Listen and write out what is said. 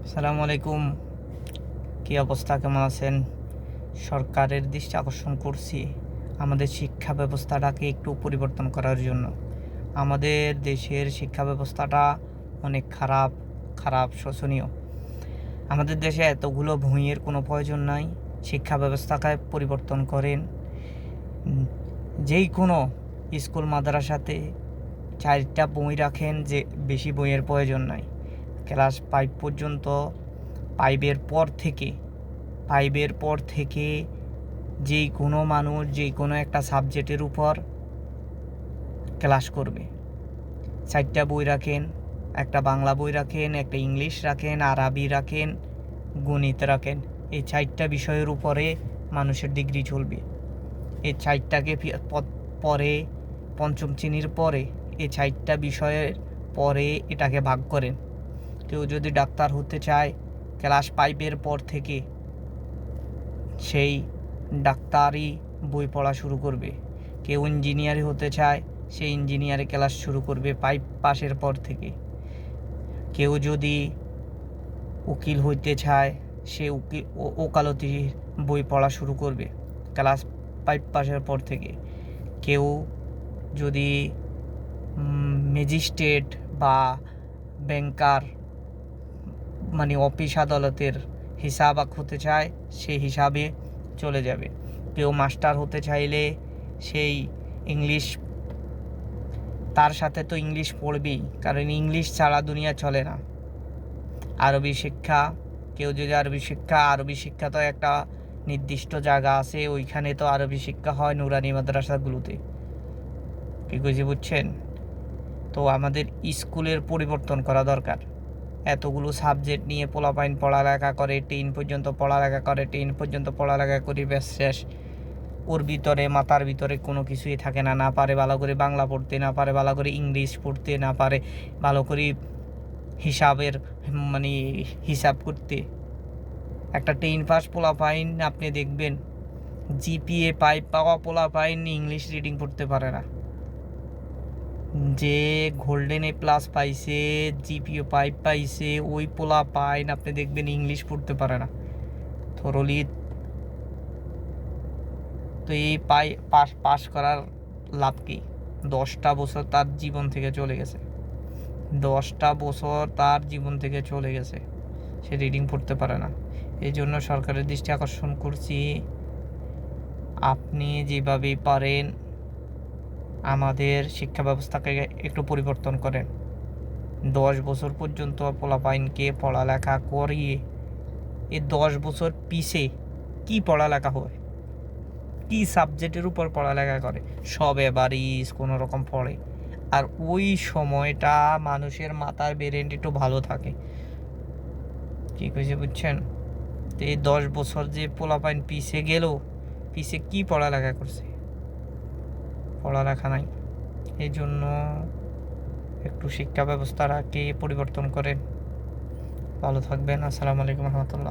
আসসালামু আলাইকুম। কী অবস্থা, কেমন আছেন? সরকারের দৃষ্টি আকর্ষণ করছি আমাদের শিক্ষা ব্যবস্থাটাকে একটু পরিবর্তন করার জন্য। আমাদের দেশের শিক্ষা ব্যবস্থাটা অনেক খারাপ শোচনীয়। আমাদের দেশে এতগুলো বইয়ের কোনো প্রয়োজন নাই। শিক্ষা ব্যবস্থাকে পরিবর্তন করেন। যেই কোনো স্কুল মাদ্রাসাতে 4টা বই রাখেন, যে বেশি বইয়ের প্রয়োজন নাই। ক্লাস 5 পর্যন্ত, ফাইভের পর থেকে যেই কোনো মানুষ যেই কোনো একটা সাবজেক্টের উপর ক্লাস করবে। 4টা বই রাখেন, একটা বাংলা বই রাখেন, একটা ইংলিশ রাখেন, আরবি রাখেন, গণিত রাখেন। এই 4টা বিষয়ের উপরে মানুষের ডিগ্রি চলবে। এই 4টাকে পরে পঞ্চম শ্রেণীর পরে এই 4টা বিষয়ের পরে এটাকে ভাগ করেন। কেউ যদি ডাক্তার হতে চায়, ক্লাস 5-এর পর থেকে সেই ডাক্তারি বই পড়া শুরু করবে। কেউ ইঞ্জিনিয়ার হতে চায়, সেই ইঞ্জিনিয়ারে ক্লাস শুরু করবে 5 পাসের পর থেকে। কেউ যদি উকিল হইতে চায়, সে ওকালতির বই পড়া শুরু করবে ক্লাস 5 পাসের পর থেকে। কেউ যদি ম্যাজিস্ট্রেট বা ব্যাংকার, মানে অফিস আদালতের হিসাবাক হতে চায়, সেই হিসাবে চলে যাবে। কেউ মাস্টার হতে চাইলে সেই ইংলিশ, তার সাথে তো ইংলিশ পড়বেই, কারণ ইংলিশ ছাড়া দুনিয়া চলে না। আরবি শিক্ষা, কেউ যদি আরবি শিক্ষা তো একটা নির্দিষ্ট জায়গা আছে, ওইখানে তো আরবি শিক্ষা হয় নুরানি মাদ্রাসাগুলোতে। কি বুঝছেন? তো আমাদের স্কুলের পরিবর্তন করা দরকার। এতগুলো সাবজেক্ট নিয়ে পোলাপাইন পড়ালেখা করে, 10 পর্যন্ত পড়ালেখা করি, ব্যাস শেষ। ওর ভিতরে, মাথার ভিতরে কোনো কিছুই থাকে না। না পারে ভালো করে বাংলা পড়তে, না পারে ভালো করে ইংলিশ পড়তে, না পারে ভালো করে হিসাব করতে। একটা 10 পাস পোলাপাইন আপনি দেখবেন, জিপিএ 5 পাওয়া পোলাপাইন ইংলিশ রিডিং পড়তে পারে না। যে গোল্ডেন A+ পাইছে, জিপিএ 5 পাইছে, ওই পোলাপাইন আপনি দেখবেন ইংলিশ পড়তে পারে না থরলি। তো এই পাস করার লাভ কি? 10টা বছর তার জীবন থেকে চলে গেছে, সে রিডিং পড়তে পারে না। এই জন্য সরকারের দৃষ্টি আকর্ষণ করছি, আপনি যেভাবেই পারেন আমাদের শিক্ষা ব্যবস্থাকে একটু পরিবর্তন করেন। 10 বছর পর্যন্ত পোলাপাইনকে পড়ালেখা করিয়ে, এই 10 বছর পিছে কি পড়ালেখা হয়, কি সাবজেক্টের উপর পড়ালেখা করে? সব এভারেজ কোনো রকম পড়ে। আর ওই সময়টা মানুষের মাথার ব্রেন একটু ভালো থাকে। কি বুঝছেন? তো এই 10 বছর যে পোলাপাইন পিছে কি পড়ালেখা করছে? পড়ালেখা নাই। এই জন্য একটু শিক্ষা ব্যবস্থাটাকে পরিবর্তন করেন। ভালো থাকবেন। আসসালামু আলাইকুম রহমতুল্লাহ।